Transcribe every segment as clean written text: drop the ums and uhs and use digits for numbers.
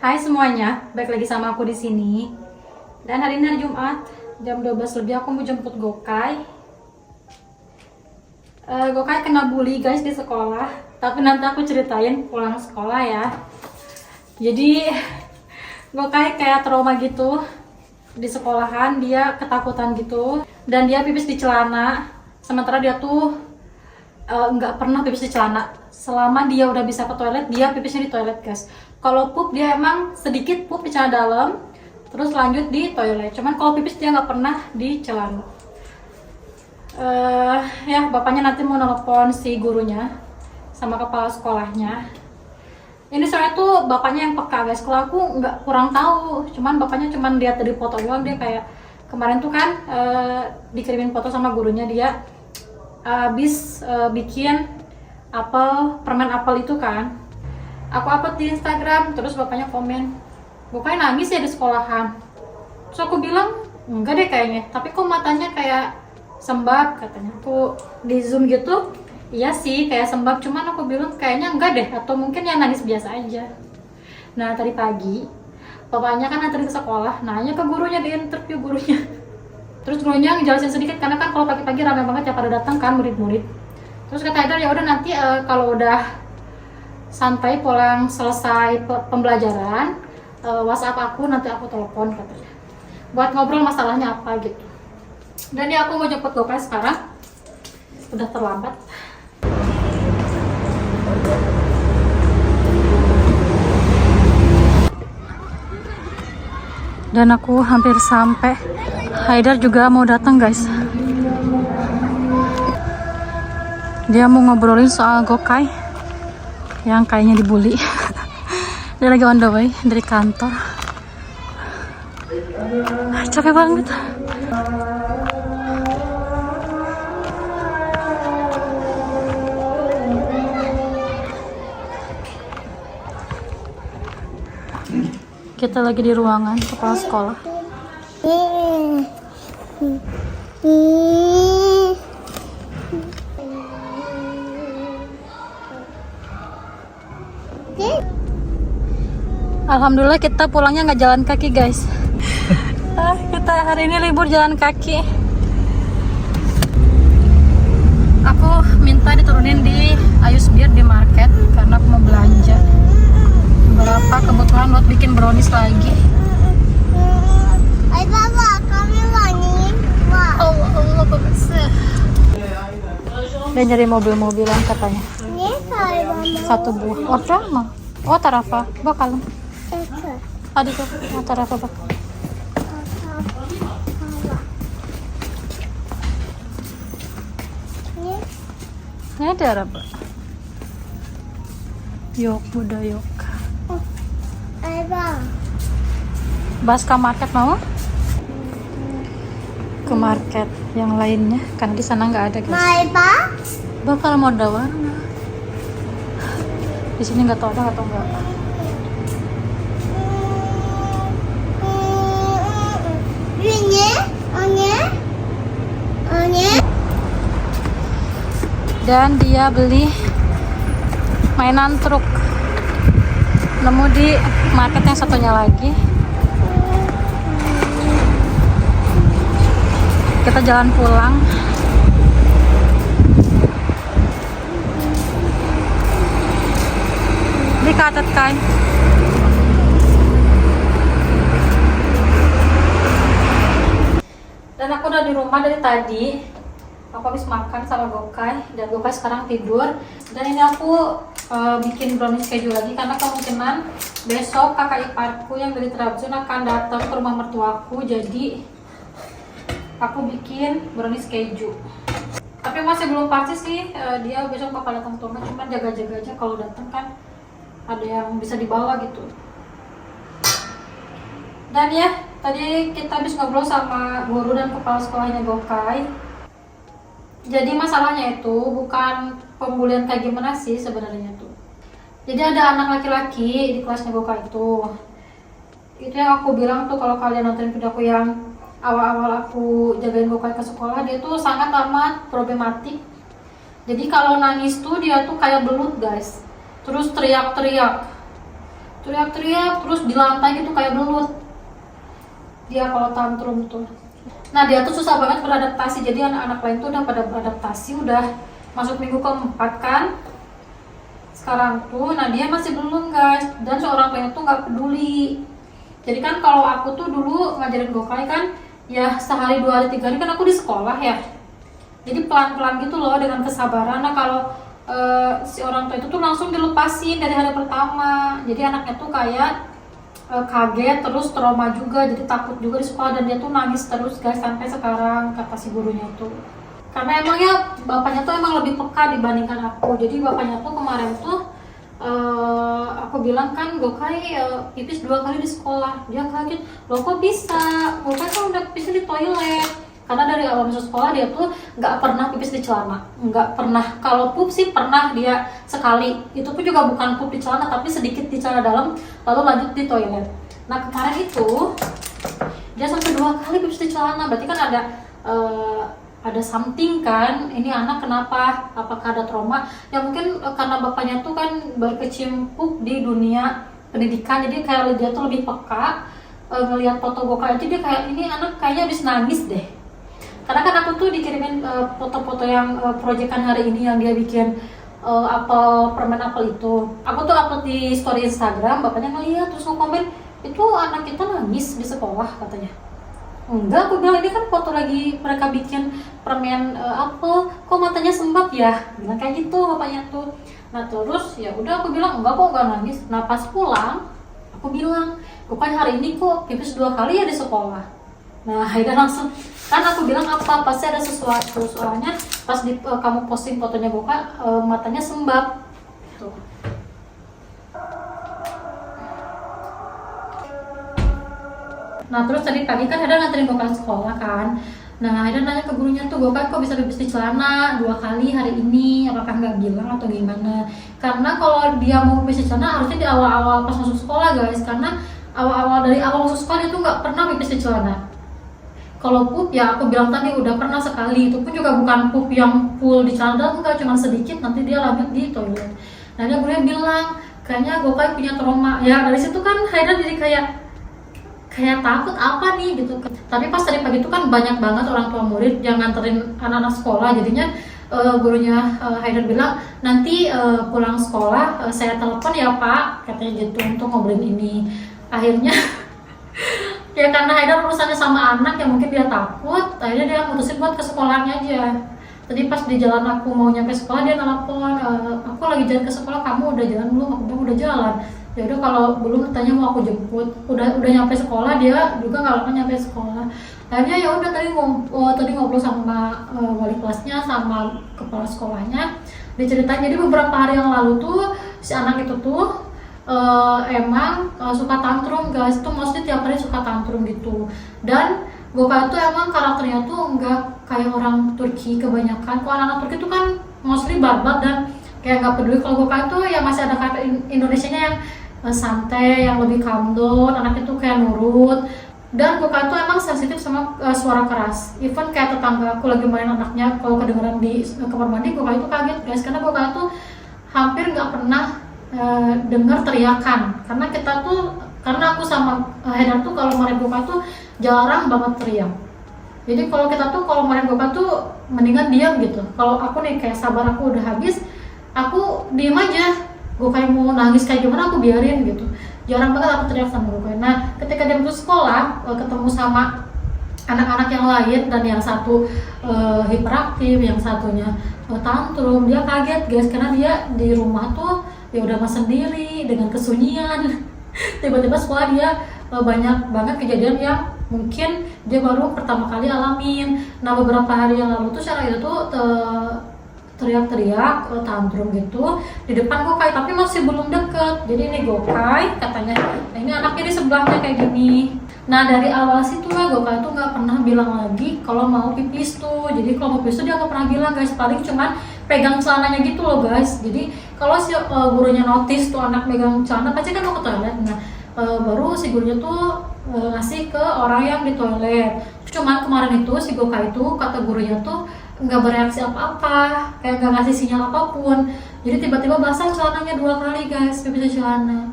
Hai semuanya, balik lagi sama aku di sini. Dan hari ini hari Jumat, jam 12 lebih aku mau jemput Gokai. Gokai kena bully guys di sekolah, tapi nanti aku ceritain pulang sekolah ya. Jadi Gokai kayak trauma gitu di sekolahan, dia ketakutan gitu dan dia pipis di celana. Sementara dia tuh nggak pernah pipis di celana. Selama dia udah bisa ke toilet, dia pipisnya di toilet guys. Kalau pup dia emang sedikit pup di celana dalam, terus lanjut di toilet. Cuman kalau pipis dia nggak pernah di celana. Ya bapaknya nanti mau nelpon si gurunya sama kepala sekolahnya. Ini soalnya tuh bapaknya yang peka guys. Kalau aku nggak kurang tahu. Cuman bapaknya cuman lihat dari foto doang, dia kayak kemarin tuh kan dikirimin foto sama gurunya, dia habis bikin permen apel itu kan. Aku upload di Instagram, terus bapaknya komen, "Gokai nangis ya di sekolahan?" Terus aku bilang, "Enggak deh kayaknya, tapi kok matanya kayak sembab," katanya. Aku di zoom gitu, iya sih kayak sembab, cuman aku bilang kayaknya enggak deh, atau mungkin ya nangis biasa aja. Nah tadi pagi, bapaknya kan nganterin ke sekolah, nanya ke gurunya, di interview gurunya. Terus gurunya ngejelasin sedikit, karena kan kalau pagi-pagi ramai banget ya pada datang kan murid-murid. Terus kata Haidar, ya udah nanti kalau udah santai pulang selesai pembelajaran, WhatsApp aku, nanti aku telepon katanya buat ngobrol masalahnya apa gitu. Dan ya aku mau jemput Gokai sekarang, udah terlambat. Dan aku hampir sampai. Haidar juga mau datang guys. Dia mau ngobrolin soal Gokai yang kayaknya dibully. Dia lagi on the way dari kantor. Capek banget. Kita lagi di ruangan kepala sekolah. Alhamdulillah kita pulangnya nggak jalan kaki guys. Kita hari ini libur jalan kaki. Aku minta diturunin di Ayus Bir di market karena aku mau belanja berapa kebutuhan buat bikin brownies lagi. Ay baba, kami wangi. Wah. Allah bagus. Dia nyari mobil-mobilan katanya. Ini saya mama. Satu buah. Oh drama. Oh tarafa. Bakal. Itu. Aduh tuh. Oh tarafa bakal. Ini ada apa? Yok, Buddha yok. Ay bang. Baska market mau? Ke market yang lainnya karena di sana nggak ada guys. May ba? Bakal mau ada warna. Di sini nggak tahu ada atau enggak. Ini? Ini? Ini? Dan dia beli mainan truk. Nemu di market yang satunya lagi. Kita jalan pulang. Dikatet kan. Dan aku udah di rumah dari tadi. Aku habis makan sama Gokai dan Gokai sekarang tidur. Dan ini aku bikin brownies keju lagi karena kemungkinan besok kakak iparku yang dari Trabzon akan datang ke rumah mertuaku. Jadi aku bikin brownies keju. Tapi masih belum pasti sih dia besok bakal datang atau enggak. Cuman jaga-jaga aja, kalau datang kan ada yang bisa dibawa gitu. Dan ya, tadi kita habis ngobrol sama guru dan kepala sekolahnya Gokai. Jadi masalahnya itu bukan pembulian kayak gimana sih sebenarnya tuh. Jadi ada anak laki-laki di kelasnya Gokai itu. Itu yang aku bilang tuh, kalau kalian nonton video aku yang awal-awal aku jagain Gokai ke sekolah, dia tuh sangat amat problematik. Jadi kalau nangis tuh dia tuh kayak belut guys. Terus teriak-teriak. teriak-teriak terus di lantai gitu kayak belut dia kalau tantrum tuh. Nah dia tuh susah banget beradaptasi, jadi anak-anak lain tuh udah pada beradaptasi, udah masuk minggu keempat kan sekarang tuh. Nah dia masih belum guys, dan seorang tuanya tuh nggak peduli. Jadi kan kalau aku tuh dulu ngajarin Gokai kan ya sehari 2 hari 3 hari kan aku di sekolah ya, jadi pelan-pelan gitu loh dengan kesabaran. Nah kalau si orang tua itu tuh langsung dilepasin dari hari pertama, jadi anaknya tuh kayak kaget terus trauma juga, jadi takut juga di sekolah, dan dia tuh nangis terus guys sampai sekarang kata si gurunya tuh. Karena emangnya bapaknya tuh emang lebih peka dibandingkan aku. Jadi bapaknya tuh kemarin tuh aku bilang kan Gokai pipis 2 kali di sekolah, dia kaget, loh kok bisa, Gokai kan udah pipis di toilet. Karena dari awal masuk sekolah dia tuh nggak pernah pipis di celana, nggak pernah. Kalau pup sih pernah dia sekali, itu pun juga bukan pup di celana tapi sedikit di celana dalam lalu lanjut di toilet. Nah kemarin itu dia sampai 2 kali pipis di celana, berarti kan ada something kan, ini anak kenapa, apakah ada trauma ya? Mungkin karena bapaknya tuh kan berkecimpung di dunia pendidikan, jadi kayak dia tuh lebih peka. Ngelihat foto Gokai aja dia kayak, ini anak kayaknya habis nangis deh. Karena kan aku tuh dikirimin foto-foto yang proyekan hari ini yang dia bikin permen apel itu. Aku tuh upload di story Instagram, bapaknya ngeliat terus komen, itu anak kita nangis di sekolah katanya. Enggak, aku bilang ini kan foto lagi mereka bikin permen apel, kok matanya sembab ya, bilang kayak gitu bapaknya tuh. Nah terus ya udah aku bilang enggak kok, enggak nangis. Nah pas pulang aku bilang, bukan hari ini kok pipis 2 kali ya di sekolah. Nah Haida langsung, kan aku bilang apa, pasti ada sesuatu, soalnya pas kamu posting fotonya Gokai matanya sembab tuh. Nah terus tadi pagi kan Haida nganterin Gokai sekolah kan. Nah Haida nanya ke gurunya tuh, Gokai kok bisa pipis di celana 2 kali hari ini, apakah nggak bilang atau gimana? Karena kalau dia mau pipis di celana harusnya di awal-awal pas masuk sekolah guys, karena dari awal masuk sekolah itu nggak pernah pipis di celana. Kalau pup ya aku bilang tadi udah pernah sekali, itu pun juga bukan pup yang full di celana, enggak, cuma sedikit, nanti dia lanjut di toilet. Nah dia gurunya bilang kayaknya Gokai punya trauma ya. Dari situ kan Haida jadi kayak takut apa nih gitu. Tapi pas tadi pagi itu kan banyak banget orang tua murid yang nganterin anak-anak sekolah, jadinya gurunya Haida bilang nanti pulang sekolah saya telepon ya Pak, katanya gitu untuk ngobrolin ini. Akhirnya ya karena Haida urusannya sama anak yang mungkin dia takut, akhirnya dia mutusin buat ke sekolahnya aja. Tadi pas di jalan aku mau nyampe sekolah dia nelfon, aku lagi jalan ke sekolah, kamu udah jalan belum? Aku bilang udah jalan. Ya udah kalau belum tanya mau aku jemput. Udah nyampe sekolah, dia juga nggak lama nyampe sekolah. Akhirnya ya udah tadi ngobrol sama wali kelasnya sama kepala sekolahnya, diceritain. Jadi beberapa hari yang lalu tuh si anak itu tuh emang suka tantrum guys, tuh maksudnya tiap hari suka tantrum gitu. Dan Gokai tuh emang karakternya tuh enggak kayak orang Turki kebanyakan. Kalau anak-anak Turki tuh kan mostly barbar dan kayak nggak peduli. Kalau Gokai tuh ya masih ada karakter Indonesianya yang santai, yang lebih calm down, anaknya tuh kayak nurut. Dan Gokai tuh emang sensitif sama suara keras. Even kayak tetangga aku lagi main, anaknya kalau kedengeran di kamar mandi, Gokai tuh kaget guys, karena Gokai tuh hampir nggak pernah dengar teriakan, karena aku sama Haidar tuh kalau main Gokai tuh jarang banget teriak. Jadi kalau kita tuh kalau main Gokai tuh mendingan diam gitu. Kalau aku nih kayak sabar aku udah habis, aku diem aja. Gokai mau nangis kayak gimana aku biarin gitu. Jarang banget aku teriak sama Gokai. Nah ketika dia masuk sekolah ketemu sama anak-anak yang lain, dan yang satu hiperaktif, yang satunya tantrum, dia kaget guys, karena dia di rumah tuh ya udah mas sendiri dengan kesunyian. Tiba-tiba sekolah dia banyak banget kejadian yang mungkin dia baru pertama kali alamin. Nah beberapa hari yang lalu tuh secara itu tuh teriak-teriak tantrum gitu di depan Gokai, tapi masih belum deket. Jadi ini Gokai katanya, nah ini anaknya di sebelahnya kayak gini. Nah dari awal situ Gokai tuh nggak pernah bilang lagi kalau mau pipis tuh. Jadi kalau mau pipis tuh dia nggak pernah bilang guys, paling cuman pegang celananya gitu loh guys. Jadi kalau si gurunya notice tuh anak megang celana pasti kan mau ke toilet. Nah baru si gurunya tuh ngasih ke orang yang di toilet. Cuman kemarin itu si Gokai itu kata gurunya tuh nggak bereaksi apa-apa, kayak nggak ngasih sinyal apapun. Jadi tiba-tiba basah celananya 2 kali guys, pipis di celana.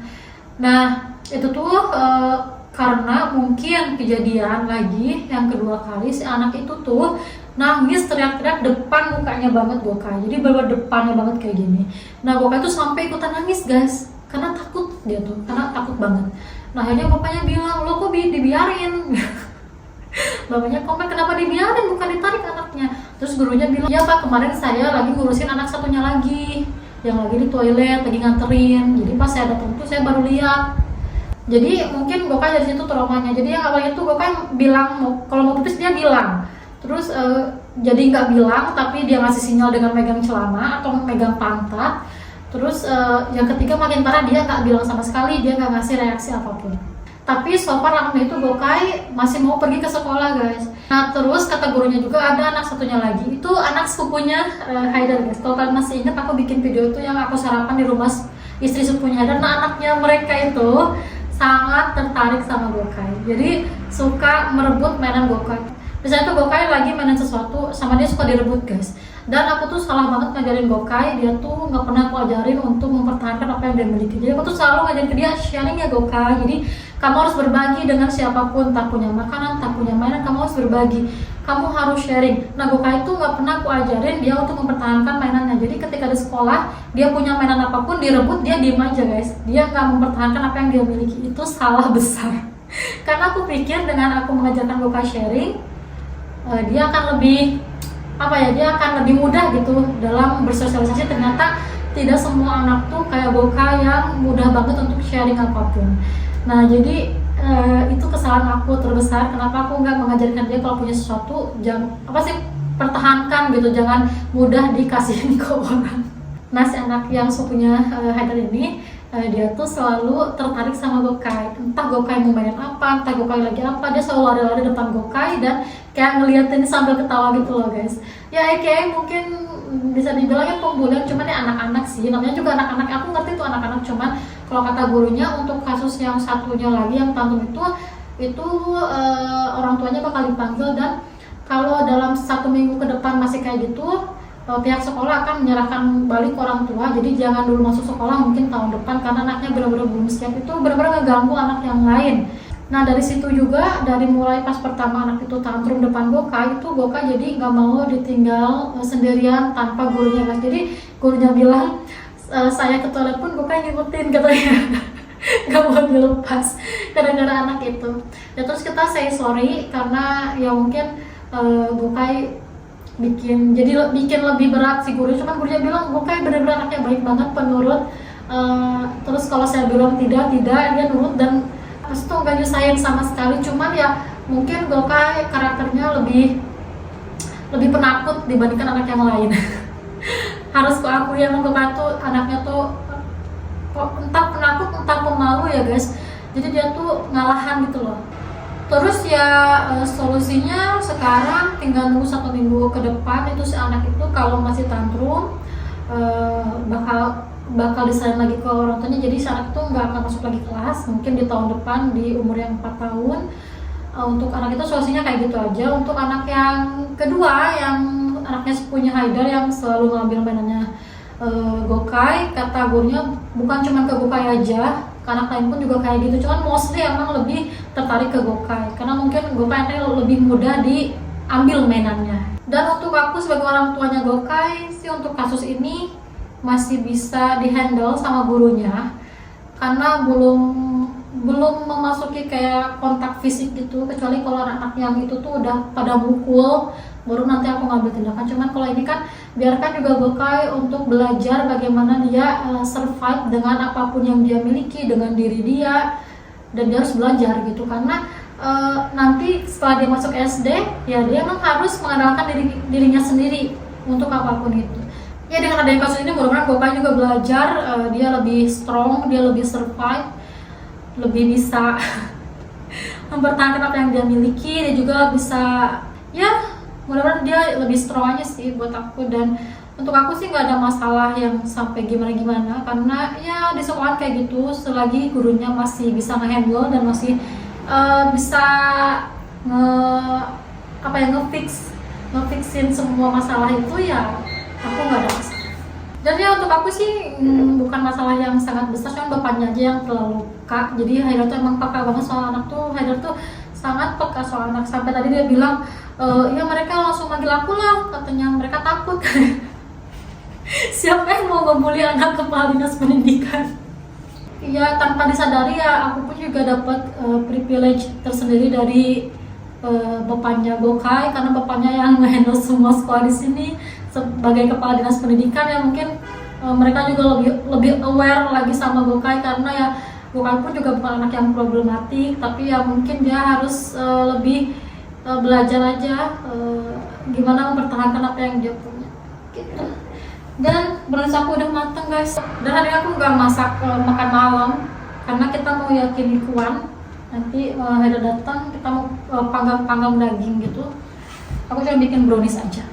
Nah itu tuh karena mungkin kejadian lagi yang kedua kali si anak itu tuh nangis teriak-teriak depan mukanya banget Gokai, jadi baru depannya banget kayak gini. Nah Gokai tuh sampai ikutan nangis guys, karena takut dia tuh, karena takut banget. Nah akhirnya bapaknya bilang, lo kok dibiarin? Bapaknya komen, kenapa dibiarin, bukan ditarik anaknya. Terus gurunya bilang, ya pak kemarin saya lagi ngurusin anak satunya lagi yang lagi di toilet, lagi nganterin, jadi pas saya datang tuh saya baru lihat. Jadi mungkin Gokai dari situ traumanya. Jadi yang awalnya tuh Gokai bilang kalau mau putus dia bilang, terus jadi nggak bilang tapi dia ngasih sinyal dengan megang celana atau megang pantat. Terus yang ketiga makin parah, dia nggak bilang sama sekali, dia nggak ngasih reaksi apapun. Tapi so far lama itu Gokai masih mau pergi ke sekolah guys. Nah terus kata gurunya juga ada anak satunya lagi, itu anak sepupunya Haidar guys. Kalau kalian masih ingat aku bikin video itu yang aku sarapan di rumah istri sepupunya Haidar. Nah anaknya mereka itu sangat tertarik sama Gokai, jadi suka merebut mainan Gokai. Misalnya tuh Gokai lagi mainan sesuatu sama dia suka direbut guys. Dan aku tuh salah banget ngajarin Gokai, dia tuh nggak pernah aku ajarin untuk mempertahankan apa yang dia miliki. Jadi aku tuh selalu ngajarin ke dia, sharing ya Gokai, jadi kamu harus berbagi dengan siapapun, tak punya makanan, tak punya mainan, kamu harus berbagi, kamu harus sharing. Nah Gokai itu nggak pernah aku ajarin dia untuk mempertahankan mainannya. Jadi ketika di sekolah dia punya mainan apapun direbut, dia diem aja guys, dia nggak mempertahankan apa yang dia miliki. Itu salah besar. Karena aku pikir dengan aku mengajarkan Gokai sharing, dia akan lebih dia akan lebih mudah gitu dalam bersosialisasi. Ternyata tidak semua anak tuh kayak Gokai yang mudah banget untuk sharing apapun. Nah jadi itu kesalahan aku terbesar, kenapa aku nggak mengajarkan dia kalau punya sesuatu jangan pertahankan gitu, jangan mudah dikasihin ke orang. Nah si anak yang sepupunya Haidar ini dia tuh selalu tertarik sama Gokai, entah Gokai mau mainin apa, entah Gokai lagi apa, dia selalu lari-lari depan Gokai dan kayak ngeliatin sambil ketawa gitu loh guys. Ya kayak mungkin bisa dibilang ya pembulian, cuman ya anak-anak sih, namanya juga anak-anak, aku ngerti tuh anak-anak. Cuman kalau kata gurunya untuk kasus yang satunya lagi yang tantrum itu orang tuanya bakal dipanggil, dan kalau dalam 1 minggu ke depan masih kayak gitu, pihak sekolah akan menyerahkan balik ke orang tua. Jadi jangan dulu masuk sekolah mungkin tahun depan, karena anaknya benar-benar belum siap. Itu benar-benar ngeganggu anak yang lain. Nah dari situ juga, dari mulai pas pertama anak itu tantrum depan Gokai, itu Gokai jadi nggak mau ditinggal sendirian tanpa gurunya guys. Jadi gurunya bilang, saya ke toilet pun Gokai ngikutin katanya. Nggak mau dilepas gara-gara anak itu. Ya terus kita say sorry karena ya mungkin Gokai bikin lebih berat si guru. Cuman gurunya bilang Gokai benar-benar anaknya baik banget, penurut. Terus kalau saya bilang tidak dia nurut dan pas itu nggak nyusahin sama sekali. Cuman ya mungkin Gokai karakternya lebih penakut dibandingkan anak yang lain. Harus aku yang Gokai tuh anaknya tuh entah penakut entah pemalu ya guys. Jadi dia tuh ngalahan gitu loh. Terus ya solusinya sekarang tinggal nunggu 1 minggu ke depan itu si anak itu kalau masih tantrum bakal disalin lagi ke orang tuanya. Jadi si anak itu nggak akan masuk lagi kelas mungkin di tahun depan di umur yang 4 tahun. Untuk anak itu solusinya kayak gitu aja. Untuk anak yang kedua yang anaknya sepupunya Haidar yang selalu ngambil mainannya Gokai, kata gurunya bukan cuma ke Gokai aja, anak lain pun juga kayak gitu. Cuman mostly emang lebih tertarik ke Gokai karena mungkin Gokai lebih mudah diambil mainannya. Dan untuk aku sebagai orang tuanya Gokai sih, untuk kasus ini masih bisa dihandle sama gurunya karena belum memasuki kayak kontak fisik gitu, kecuali kalau anak yang itu tuh udah pada mukul baru nanti aku ngambil tindakan. Cuman kalau ini kan biarkan juga Gokai untuk belajar bagaimana dia survive dengan apapun yang dia miliki, dengan diri dia, dan dia harus belajar gitu. Karena nanti setelah dia masuk SD ya dia emang harus mengandalkan dirinya sendiri untuk apapun itu. Ya dengan adanya kasus ini mudah-mudahan Gokai juga belajar, dia lebih strong, dia lebih survive, lebih bisa mempertahankan apa yang dia miliki. Dia juga bisa ya mudah-mudahan dia lebih strong aja sih buat aku. Dan untuk aku sih nggak ada masalah yang sampai gimana-gimana karena ya di sekolah kayak gitu selagi gurunya masih bisa nge-handle dan masih bisa ngefixin semua masalah itu, ya aku nggak ada masalah. Dan ya untuk aku sih bukan masalah yang sangat besar, cuma bapaknya aja yang terlalu peka. Jadi Haidar tuh emang peka banget soal anak tuh. Haidar tuh sangat peka soal anak, sampai tadi dia bilang ya mereka langsung manggil aku lah, katanya mereka takut. Siapa yang mau ngebully anak kepala dinas pendidikan? Iya, tanpa disadari ya aku pun juga dapat privilege tersendiri dari bapaknya Gokai, karena bapaknya yang ngehandle semua sekolah di sini sebagai kepala dinas pendidikan. Ya mungkin mereka juga lebih aware lagi sama Gokai, karena ya Gokai pun juga bukan anak yang problematik, tapi ya mungkin dia harus lebih belajar aja gimana mempertahankan apa yang dia punya gitu. Dan brownies aku udah mateng guys, dan hari aku nggak masak makan malam karena kita mau yakiniku-an. Nanti Haidar datang, kita mau panggang daging gitu. Aku cuma bikin brownies aja.